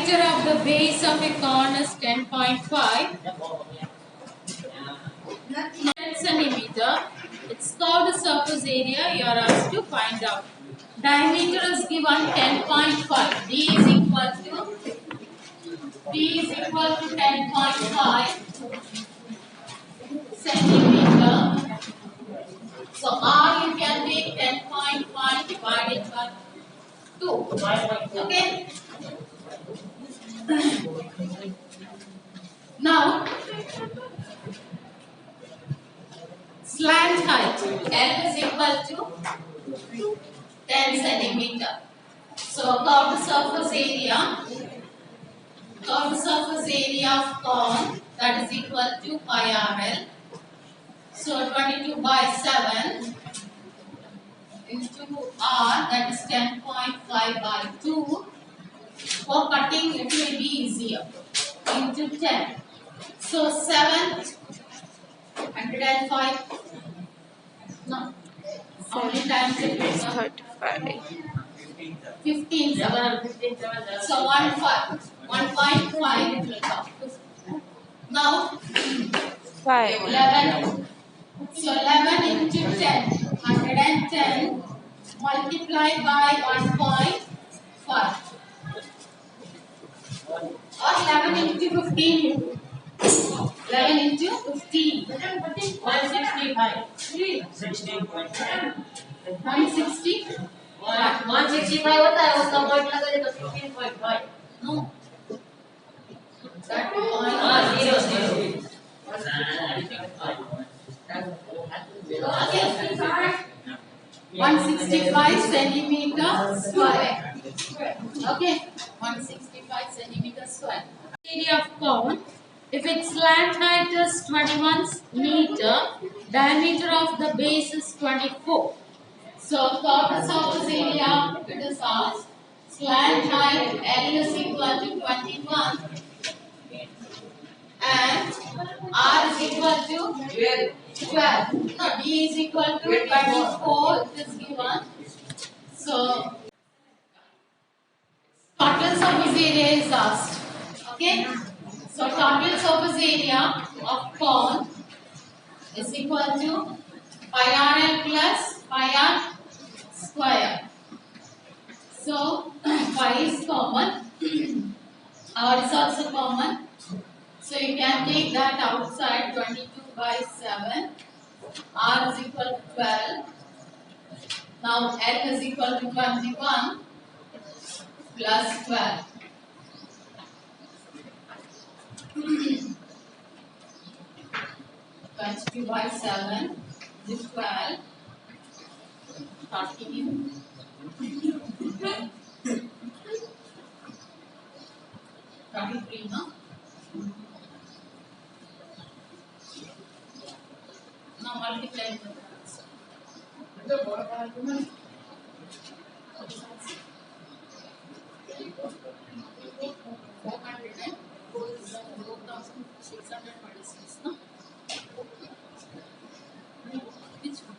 Diameter of the base of a cone is 10.5 centimeter. Its curved surface area you are asked to find out. Diameter is given 10.5. D is equal to 10.5 centimeter. So R you can take 10.5 divided by 2. Okay. Now slant height L is equal to 10 centimeter. So curved surface area of cone, that is equal to pi RL. So 22 by 7 into R, that is 10.5 by 2. For cutting it will be easier, into 10. So 7 105. No. How many times it will come? 35. 15. So 1.5 it will come. Now 5. 11. So 11 into 10. 110 multiplied by 1.5. Or 11 into 15. 11 into 15. 165. 160. 165 होता है उसका point लगा देगा 15.5. No. That point 165 centimeter square. Okay, 165 centimeter square. Area of cone. If its slant height is 21 meter, diameter of the base is 24. So curved surface area it is asked. Slant height L is equal to 21 and R is equal to 12. No, D is equal to 24. It is given. So total surface area is asked. Okay. So total surface area of cone is equal to pi RL plus pi R square. So pi is common. R is also common. So you can take that outside. 22 by 7. R is equal to 12. Now L is equal to 21 plus 12. 22 by 7 is 12. 13. 33, no? Now multiply with the answer. 4,626, no? Which one?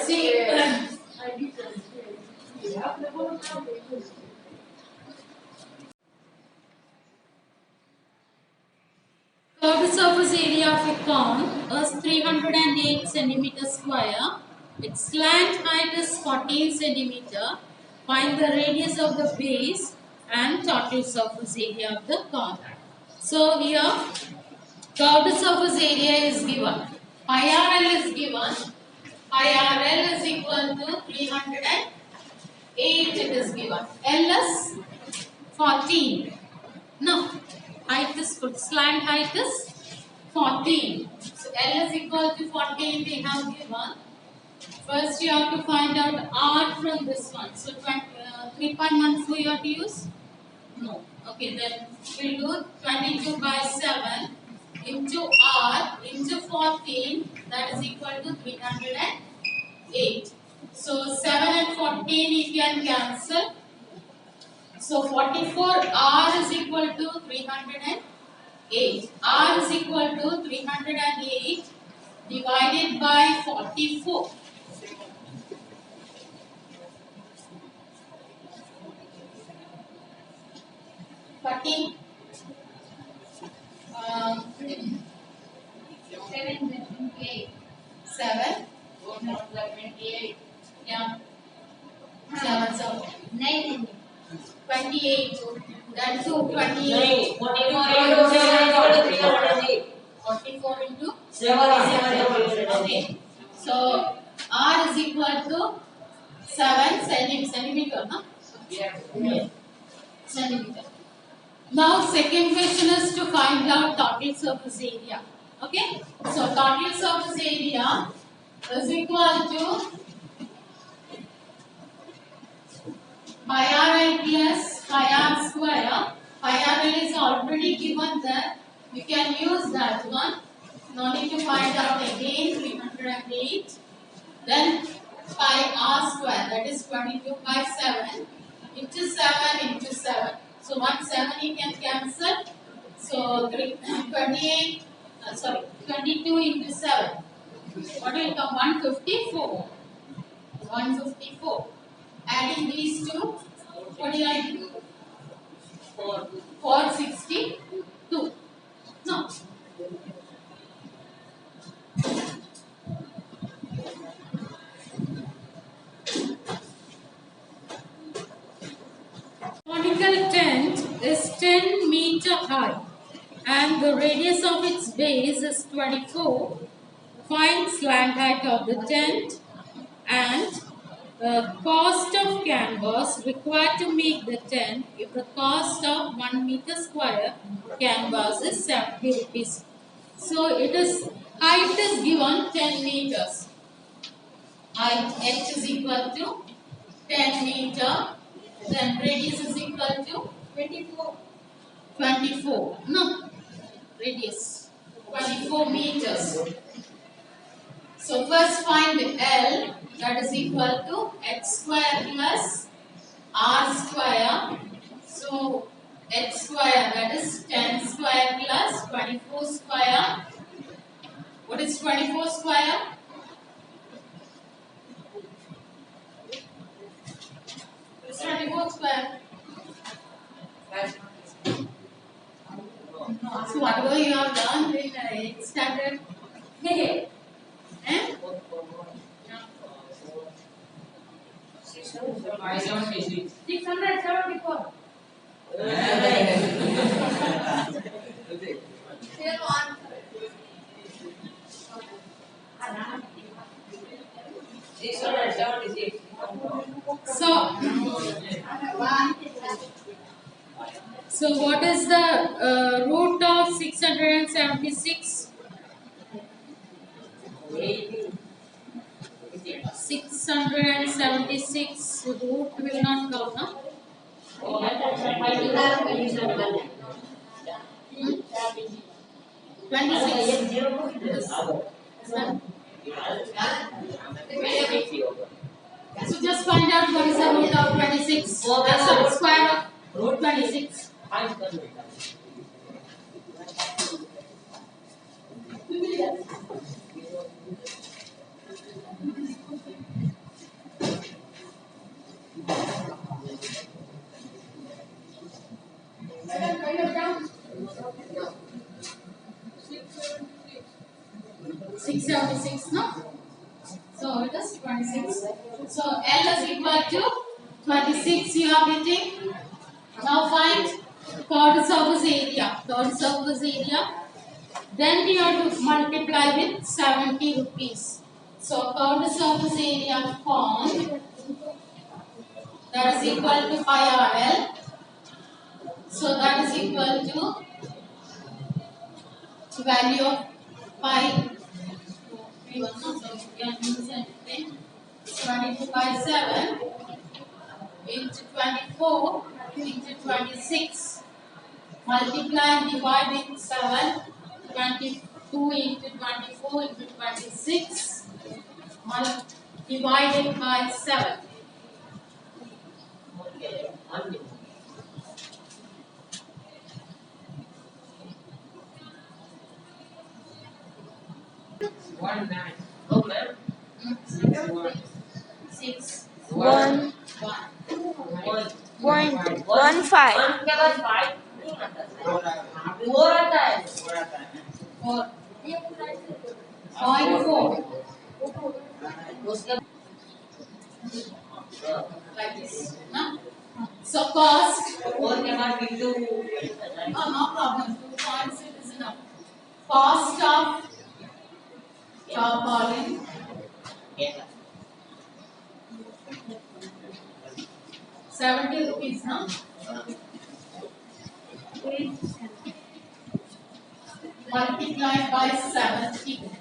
See, curved surface area of a cone is 308 centimeter square. Its slant height is 14 centimeter. Find the radius of the base and total surface area of the cone. So here curved surface area is given. Pi RL is given. Pi RL is equal to 308. It is given. L is 14. No, height is put. Slant height is 14. So L is equal to 14. We have given. First you have to find out R from this one. So 3.14 you have to use? No. Okay, then we'll do 22 by 7 into R into 14, that is equal to 308. So 7 and 14 14 you can cancel. So 44 R is equal to 308. R is equal to 308 divided by 44. 14. 7. Yeah. 7. So 28. That's 28. 44 into 7. Okay. So R is equal to 7 centimeter. No? Yeah. Centimeter. Now second question is to find out total surface area. Okay. So total surface area is equal to pi r I plus pi r square. Pi r is already given there. You can use that one. No need to find out again. 308. Then pi r square, that is 22 by 7 into 7 into 7. So 1 7 you can cancel. So 28. 22 into 7. What will come? 154. 154. Adding these two, what do I do? 462. No. Conical tent is 10 meter high and the radius of its base is 24. Find slant height of the tent and cost of canvas required to make the tent if the cost of 1 meter square canvas is 70 rupees. So it is height is given 10 meters. Height h is equal to 10 meter. Then radius is equal to 24. 24. No. Radius. 24 meters. So first find L, that is equal to h square plus r square. So h square, that is 10 square plus 24 square. What is 24 square? What is 24 square? So whatever you have learned in 8th standard, hey, eh? 674. So what is the root of 676? 676 root will not come, no? 26. So just find out what is the root of 26. That's the square of root 26. Six 76, no? So it is 26. So L is equal to 26. You are getting. Now find chord surface area. Chord surface area. Then you have to multiply with 70 rupees. So chord surface area of cone, that is equal to pi RL. So that is equal to value of pi. So you can use anything. 22 by 7 into 24 into 26. Multiply and divide with 7. 22 into 24 into 26. Divided by 7. 1 1. 1.15. के बाद 5 4 आता है 4. 0.4. उसके Like this. No? So cost. 4 के बाद बिंदु Oh, no problem. 2 points is enough. Cost of tarpaulin. 70 rupees, no? Multiplied by 70.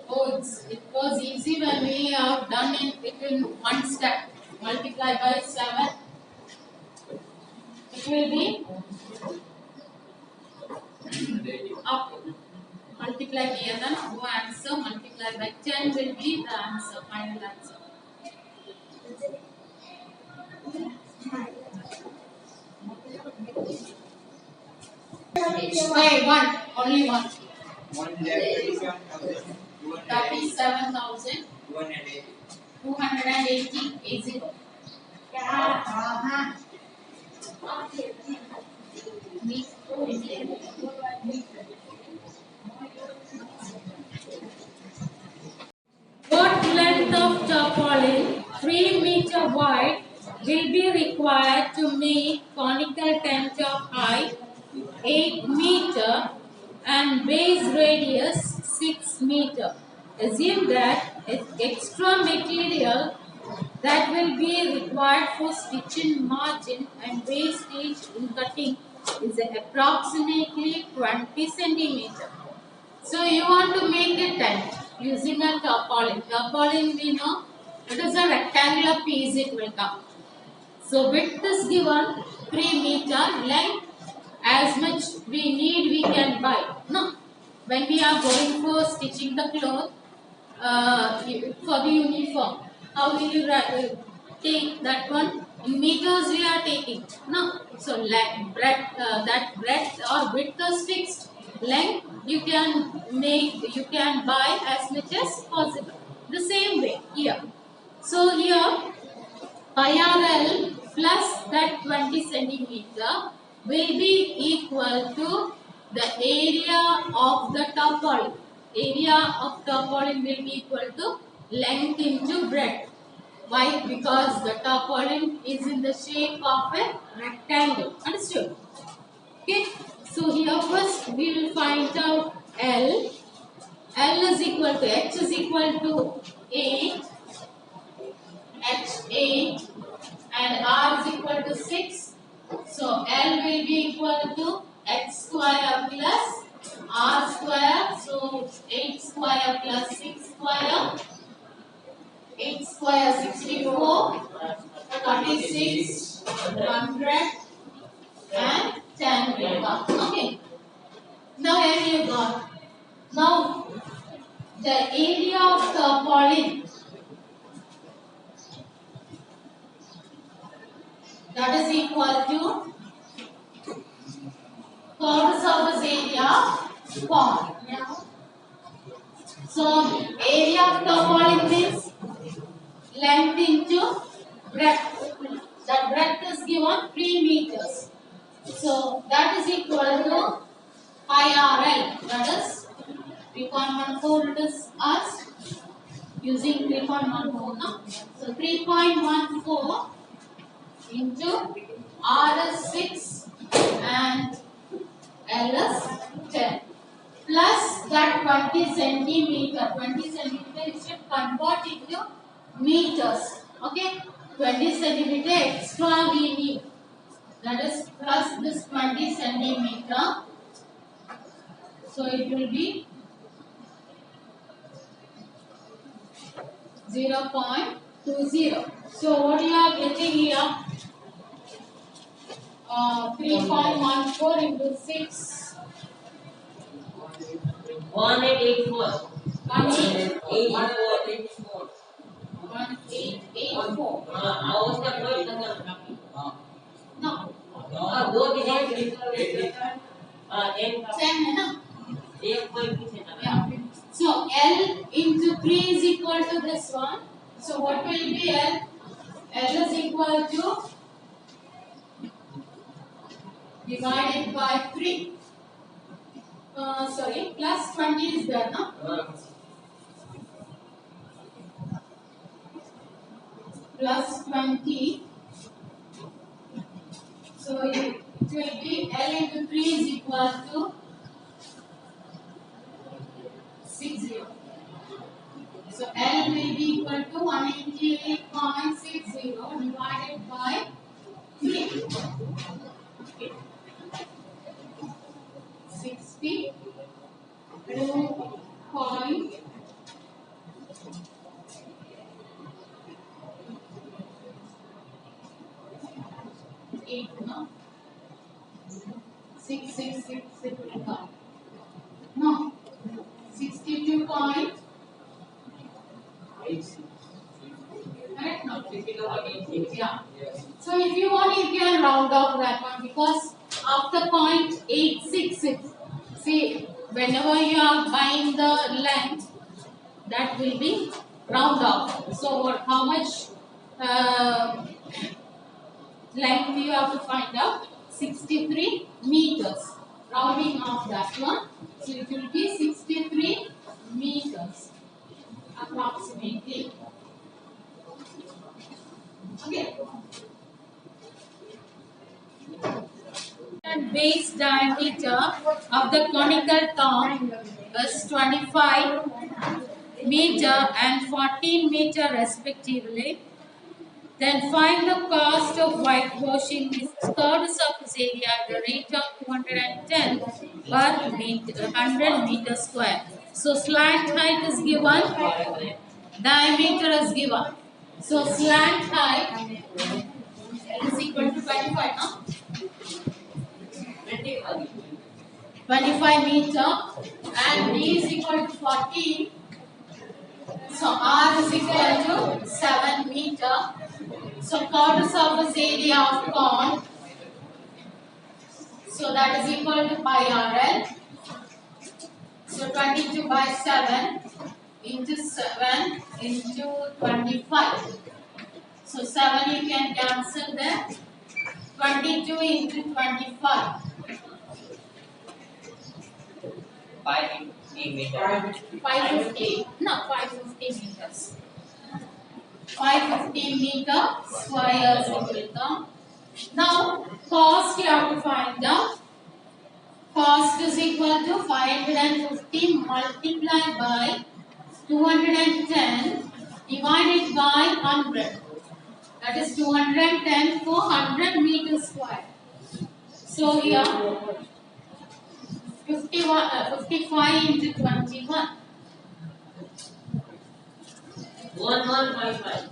Oh, it was easy when we have done it in one step. Multiply by 7. It will be up. Multiply here, then no answer. Multiply by 10 will be the answer, final answer. Wait, one, only one. 37,280. Is it? What length of tarpaulin 3 meter wide will be required to make conical tent of height 8 meter and base radius 6 meter? Assume that extra material that will be required for stitching margin and wastage in cutting is approximately 20 centimeter. So you want to make a tent using a tarpaulin. Tarpaulin we know it is a rectangular piece it will come. So width is given 3 meter, length as much we need we can buy. No, when we are going for stitching the cloth for the uniform, how will you take that one? In meters we are taking. No, so breadth, that breadth or width is fixed. Length you can buy as much as possible. The same way here. So here IRL plus that 20 centimeter will be equal to the area of the tarpaulin. Area of tarpaulin will be equal to length into breadth. Why? Because the tarpaulin is in the shape of a rectangle. Understood? Okay. So here first we will find out L. L is equal to H is equal to 8. H8 and R is equal to 6. So L will be equal to H square plus R square. So 8 square plus 6 square. 8 square 64. 36. 100 and 10 will come. Okay. Now here you got. Now the area of tarpaulin, that is equal to curved surface area formed. So area of tarpaulin means length into breadth. That breadth is given 3 meters. So that is equal to IRL. That is 3.14 it is asked using 3.14. No? So 3.14 into R is 6 and L is 10 plus that 20 centimeter. 20 centimeter you should convert into meters. Okay, 20 centimeter extra we need. That is plus this 20 centimeter. So it will be 0.20. So what you are getting here? 3.14 into 6. 1884 1884. 1884. उसका कोई लगा No. दो design 10 है ना? एक कोई पीछे लगा Yeah. So L into 3 is equal to this one. So what will be L? L is equal to divided by 3. Sorry, plus 20 is there, no? Plus 20. So it will be L into 3 is equal to 60. So L will be equal to 188.60 divided by 3. 62.8, no? 666 no, 62 point, correct? No, yeah. So if you want, you can round off that one because after 0.866, see, whenever you are buying the length, that will be round off. So how much length you have to find out? 63 meters. Rounding off that one. So it will be 63 meters approximately. Okay. And base diameter of the conical top is 25 meter and 14 meter respectively. Then find the cost of whitewashing this curved surface area at the rate of 210 per meter, 100 meter square. So slant height is given, diameter is given. So slant height is equal to 25, no? 25 meter and D is equal to 14. So R is equal to 7 meter. So curved surface area of cone, so that is equal to pi RL. So 22 by 7 into 7 into 25. So 7 you can cancel there. 22 into 25. 550 meters. 550. No, 550 meters. 550 meter square centimeter. Now, cost you have to find out. Cost is equal to 550 multiplied by 210 divided by 100. That is 210 for 100 meters square. So here 55 into 21. 1155.